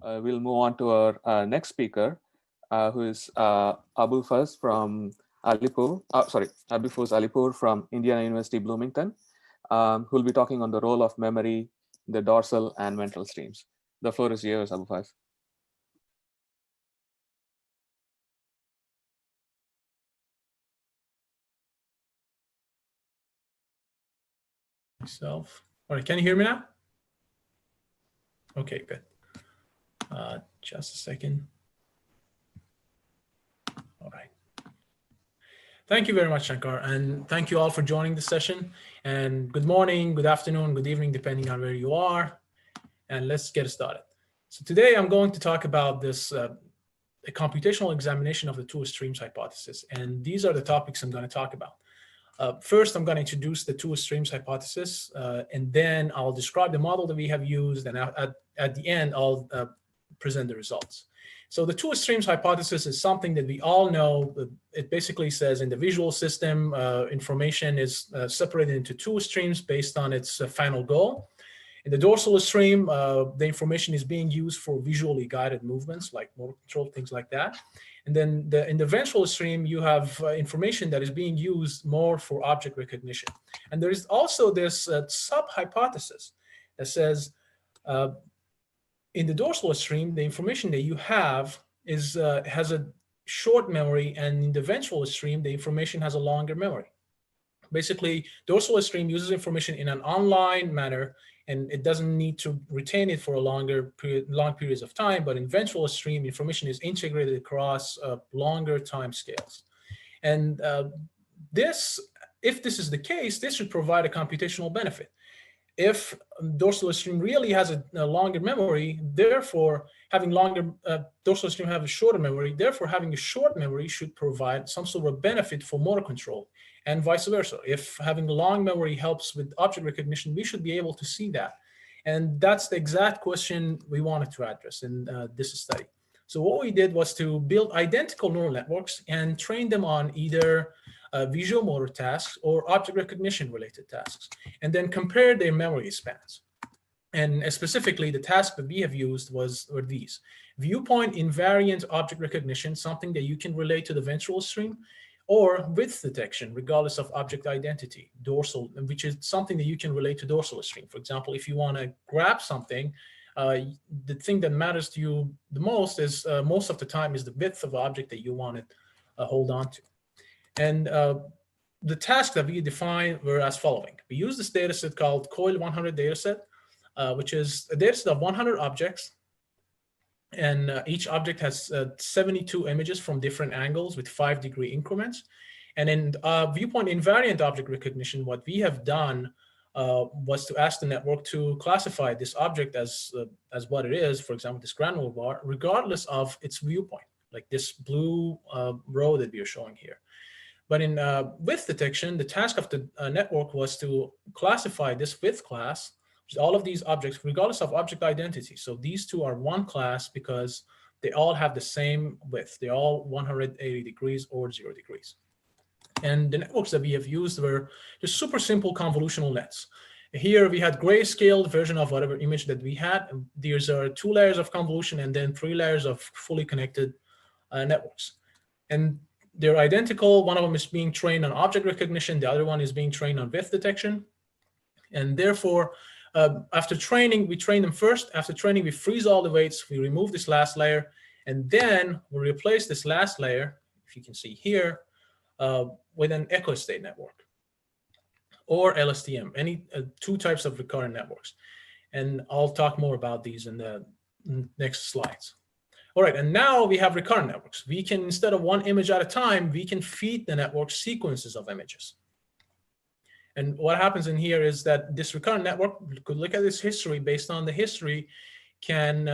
we'll move on to our next speaker, who is Abolfazl from Alipour. Abolfazl Alipour from Indiana University Bloomington, who will be talking on the role of memory, the dorsal and ventral streams. The floor is yours, Abolfazl. All right, can you hear me now? Okay, good. Just a second. All right. Thank you very much, Shankar, and thank you all for joining the session. And good morning, good afternoon, good evening, depending on where you are. And let's get started. So today I'm going to talk about this a computational examination of the two streams hypothesis. And these are the topics I'm going to talk about. First, I'm going to introduce the two streams hypothesis, and then I'll describe the model that we have used, and at the end, I'll present the results. So the two streams hypothesis is something that we all know. It basically says in the visual system, information is separated into two streams based on its final goal. In the dorsal stream, the information is being used for visually guided movements like motor control, things like that. And then in the ventral stream, you have information that is being used more for object recognition. And there is also this sub-hypothesis that says in the dorsal stream, the information that you have is has a short memory, and in the ventral stream, the information has a longer memory. Basically, dorsal stream uses information in an online manner, and it doesn't need to retain it for a long periods of time. But in ventral stream, information is integrated across longer time scales. And if this is the case, this should provide a computational benefit. If dorsal stream really has a longer memory, therefore having dorsal stream have a shorter memory, therefore having a short memory should provide some sort of benefit for motor control, and vice versa. If having a long memory helps with object recognition, we should be able to see that. And that's the exact question we wanted to address in this study. So what we did was to build identical neural networks and train them on either visual motor tasks or object recognition related tasks, and then compare their memory spans. And specifically, the task that we have used were these: viewpoint-invariant object recognition, something that you can relate to the ventral stream, or width detection, regardless of object identity, dorsal, which is something that you can relate to dorsal stream. For example, if you want to grab something, the thing that matters to you the most is most of the time is the width of the object that you want to hold on to. And the tasks that we defined were as following. We used this data set called Coil 100 dataset, which is a data set of 100 objects. And each object has 72 images from different angles with 5-degree increments. And in viewpoint invariant object recognition, what we have done was to ask the network to classify this object as what it is, for example, this granular bar, regardless of its viewpoint, like this blue row that we are showing here. But in width detection, the task of the network was to classify this width class, all of these objects, regardless of object identity. So these two are one class because they all have the same width. They're all 180 degrees or 0 degrees. And the networks that we have used were just super simple convolutional nets. Here we had grayscaled version of whatever image that we had. These are 2 layers of convolution and then 3 layers of fully connected networks. And they're identical. One of them is being trained on object recognition. The other one is being trained on width detection. And therefore, after training, we train them first. After training, we freeze all the weights. We remove this last layer. And then we replace this last layer, if you can see here, with an echo state network or LSTM, any 2 types of recurrent networks. And I'll talk more about these in the next slides. All right, and now we have recurrent networks. We can, instead of 1 image at a time, we can feed the network sequences of images. And what happens in here is that this recurrent network could look at this history. Based on the history, can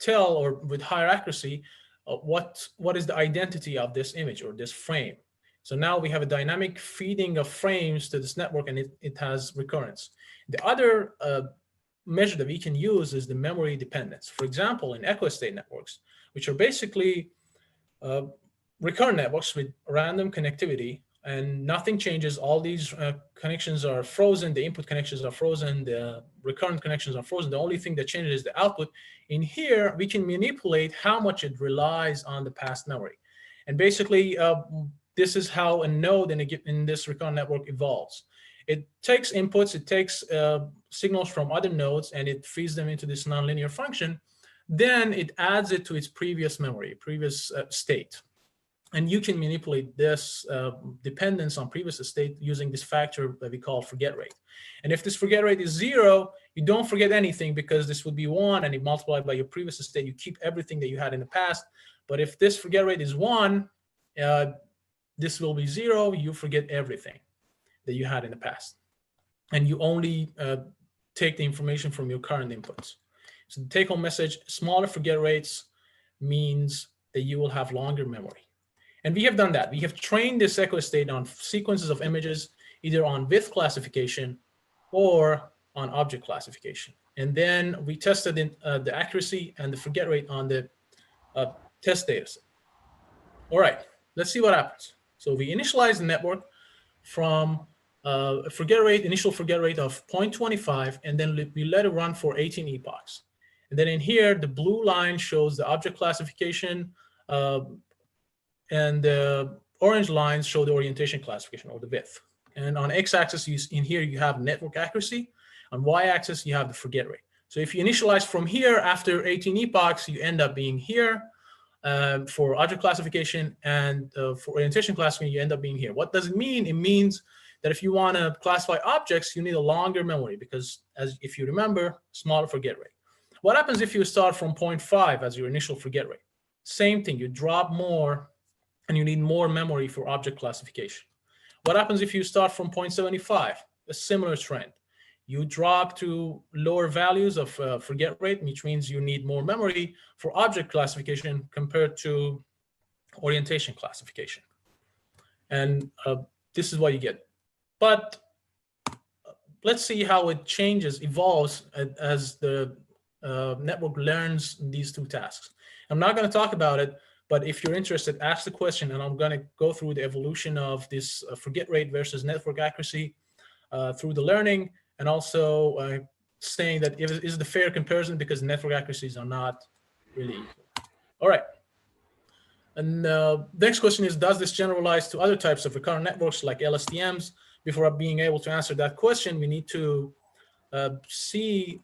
tell, or with higher accuracy, what is the identity of this image or this frame. So now we have a dynamic feeding of frames to this network, and it has recurrence. The other measure that we can use is the memory dependence. For example, in echo state networks, which are basically recurrent networks with random connectivity, and nothing changes. All these connections are frozen. The input connections are frozen. The recurrent connections are frozen. The only thing that changes is the output. In here, we can manipulate how much it relies on the past memory. And basically, this is how a node in this recurrent network evolves. It takes inputs, it takes signals from other nodes, and it feeds them into this nonlinear function. Then it adds it to its previous memory, previous state. And you can manipulate this dependence on previous state using this factor that we call forget rate. And if this forget rate is 0, you don't forget anything because this would be 1 and you multiply by your previous state. You keep everything that you had in the past. But if this forget rate is 1, this will be 0. You forget everything that you had in the past. And you only take the information from your current inputs. So the take-home message, smaller forget rates means that you will have longer memory. And we have done that. We have trained this echo state on sequences of images, either on width classification or on object classification. And then we tested the accuracy and the forget rate on the test data set. All right, let's see what happens. So we initialize the network from a initial forget rate of 0.25, and then we let it run for 18 epochs. And then in here, the blue line shows the object classification, and the orange lines show the orientation classification or the width. And on x-axis, in here, you have network accuracy. On y-axis, you have the forget rate. So if you initialize from here after 18 epochs, you end up being here for object classification, and for orientation classification, you end up being here. What does it mean? It means that if you want to classify objects, you need a longer memory because, if you remember, smaller forget rate. What happens if you start from 0.5 as your initial forget rate? Same thing, you drop more and you need more memory for object classification. What happens if you start from 0.75? A similar trend. You drop to lower values of forget rate, which means you need more memory for object classification compared to orientation classification. And this is what you get. But let's see how it evolves as the network learns these two tasks. I'm not going to talk about it, but if you're interested, ask the question, and I'm going to go through the evolution of this forget rate versus network accuracy through the learning, and also saying that is the fair comparison because network accuracies are not really equal. All right. And the next question is, does this generalize to other types of recurrent networks like LSTMs? Before being able to answer that question, we need to see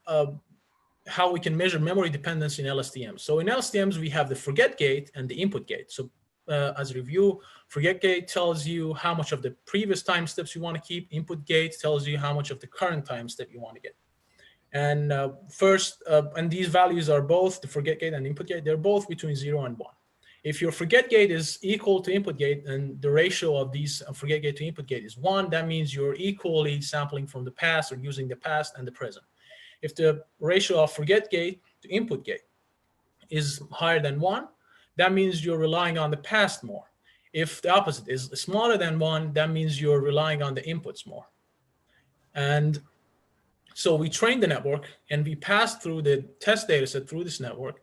how we can measure memory dependence in LSTMs. So in LSTMs, we have the forget gate and the input gate. So as a review, forget gate tells you how much of the previous time steps you want to keep. Input gate tells you how much of the current time step you want to get. And and these values are both, the forget gate and input gate, they're both between 0 and 1. If your forget gate is equal to input gate and the ratio of these forget gate to input gate is 1, that means you're equally sampling from the past or using the past and the present. If the ratio of forget gate to input gate is higher than 1, that means you're relying on the past more. If the opposite is smaller than 1, that means you're relying on the inputs more. And so we trained the network and we passed through the test data set through this network.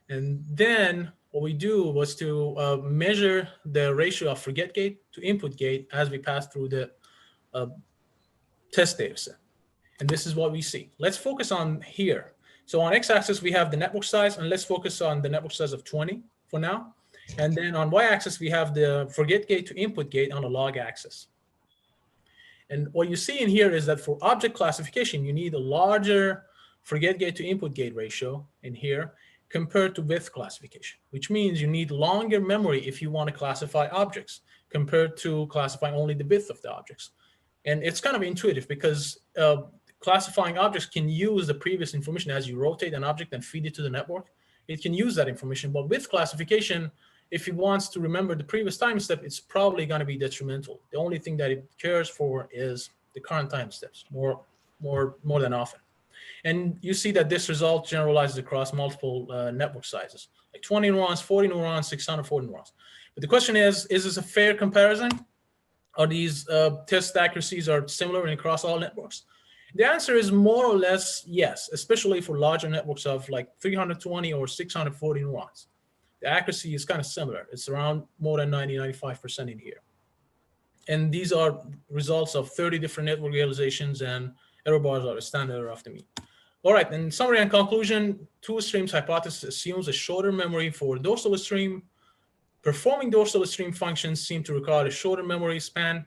And then what we do was to measure the ratio of forget gate to input gate as we pass through the test data set. And this is what we see. Let's focus on here. So on x-axis, we have the network size, and let's focus on the network size of 20 for now. And then on y-axis, we have the forget gate to input gate on a log axis. And what you see in here is that for object classification, you need a larger forget gate to input gate ratio in here compared to width classification, which means you need longer memory if you want to classify objects compared to classifying only the width of the objects. And it's kind of intuitive because classifying objects can use the previous information as you rotate an object and feed it to the network. It can use that information, but with classification, if it wants to remember the previous time step, it's probably going to be detrimental. The only thing that it cares for is the current time steps more than often. And you see that this result generalizes across multiple network sizes, like 20 neurons, 40 neurons, 640 neurons. But the question is this a fair comparison? Are these test accuracies are similar across all networks? The answer is more or less yes, especially for larger networks of like 320 or 640 neurons. The accuracy is kind of similar. It's around more than 90, 95% in here. And these are results of 30 different network realizations, and error bars are a standard error of the mean. All right, in summary and conclusion, two streams hypothesis assumes a shorter memory for dorsal stream. Performing dorsal stream functions seem to require a shorter memory span,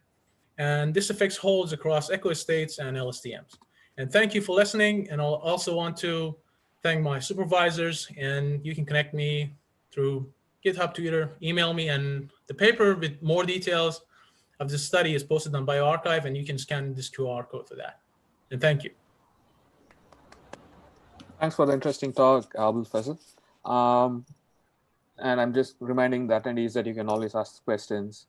and this effect holds across echo states and LSTMs. And thank you for listening, and I'll also want to thank my supervisors, and you can connect me through GitHub, Twitter, email me, and the paper with more details of this study is posted on bioRxiv, and you can scan this QR code for that. And thank you. Thanks for the interesting talk, Abolfazl. And I'm just reminding the attendees that you can always ask questions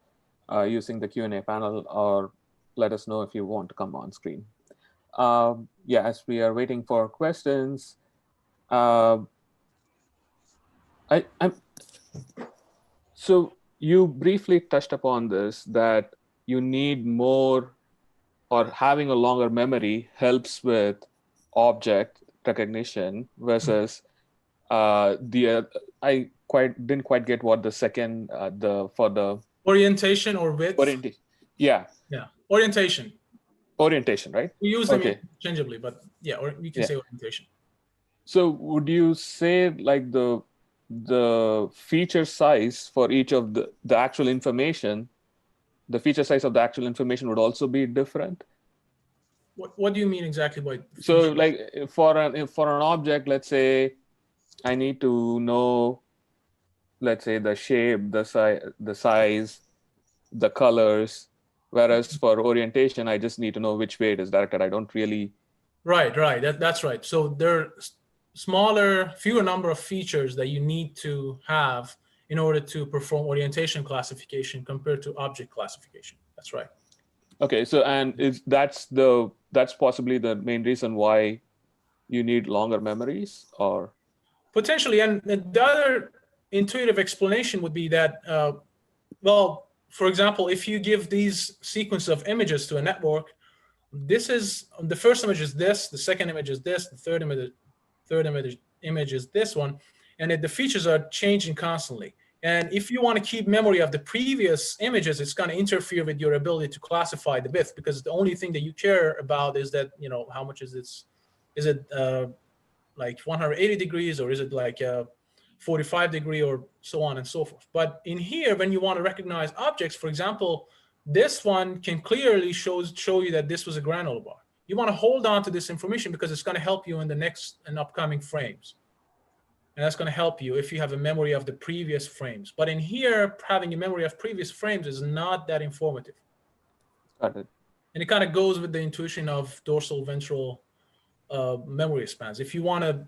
using the Q&A panel, or let us know if you want to come on screen. Yeah, as we are waiting for questions, so you briefly touched upon this, that you need more, or having a longer memory helps with object recognition versus I didn't quite get what the second for the orientation or width. Yeah. Orientation. Orientation, right? We use them interchangeably, but yeah, or you can say orientation. So would you say like the feature size for each of the actual information, the feature size of the actual information would also be different? What do you mean exactly by feature? So like for an object, let's say I need to know, let's say, the shape, the size, the colors, whereas for orientation, I just need to know which way it is directed. I don't really. Right. That's right. So there are fewer number of features that you need to have in order to perform orientation classification compared to object classification. That's right. Okay. So, and that's possibly the main reason why you need longer memories, or potentially. And the other intuitive explanation would be that, well, for example, if you give these sequence of images to a network, this is the first image is this, the second image is this, the third image is this one, and the features are changing constantly. And if you want to keep memory of the previous images, it's going to interfere with your ability to classify the width, because the only thing that you care about is that, how much is this? Is it like 180 degrees, or is it like 45 degree, or so on and so forth. But in here, when you want to recognize objects, for example, this one can clearly show you that this was a granular bar. You want to hold on to this information because it's going to help you in the next and upcoming frames. And that's going to help you if you have a memory of the previous frames. But in here, having a memory of previous frames is not that informative. Got it. And it kind of goes with the intuition of dorsal ventral memory spans. If you want to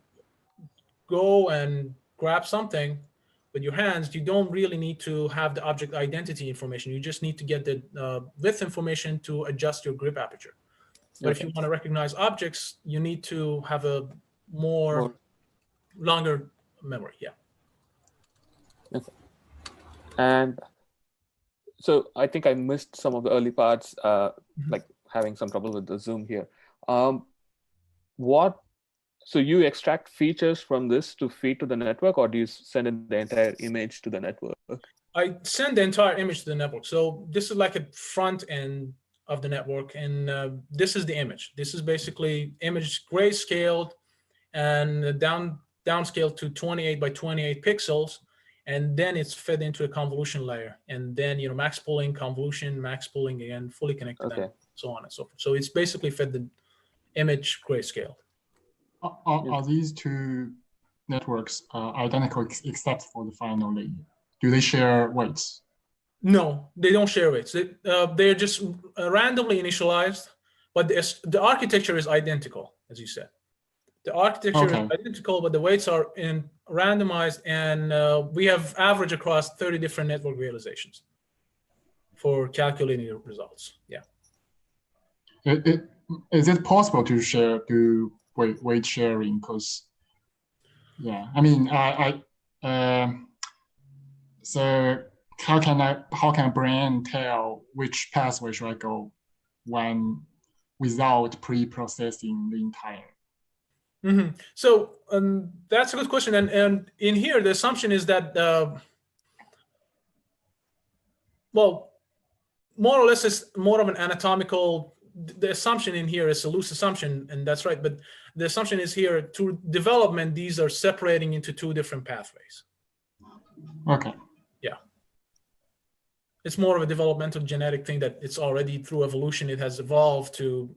go and grab something with your hands, you don't really need to have the object identity information. You just need to get the width information to adjust your grip aperture. But if you want to recognize objects, you need to have a longer memory. Yeah. Okay. And so I think I missed some of the early parts, like having some trouble with the Zoom here. So you extract features from this to feed to the network, or do you send in the entire image to the network? I send the entire image to the network. So this is like a front end of the network, and this is the image. This is basically image grayscaled and downscaled to 28 by 28 pixels, and then it's fed into a convolution layer, and then max pooling, convolution, max pooling again, fully connected, and so on and so forth. So it's basically fed the image grayscale. Are these two networks identical except for the final layer? Do they share weights? No, they don't share weights. They're just randomly initialized, but the architecture is identical, as you said. The architecture is identical, but the weights are randomized, and we have average across 30 different network realizations for calculating the results. Yeah. Is it possible to do weight sharing? Because, yeah, I mean, so how can a brain tell which pathway should I go without pre-processing the entire? Mm-hmm. So that's a good question, and in here the assumption is that well, more or less is more of an anatomical, the assumption in here is a loose assumption, and that's right, but the assumption is here through development, these are separating into two different pathways. Okay. Yeah. It's more of a developmental genetic thing that it's already through evolution, it has evolved to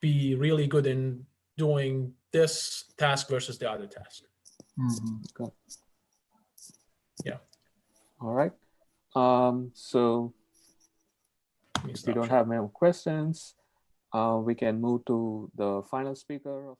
be really good in doing this task versus the other task. Okay. Yeah. All right. So if you don't have any more questions, we can move to the final speaker of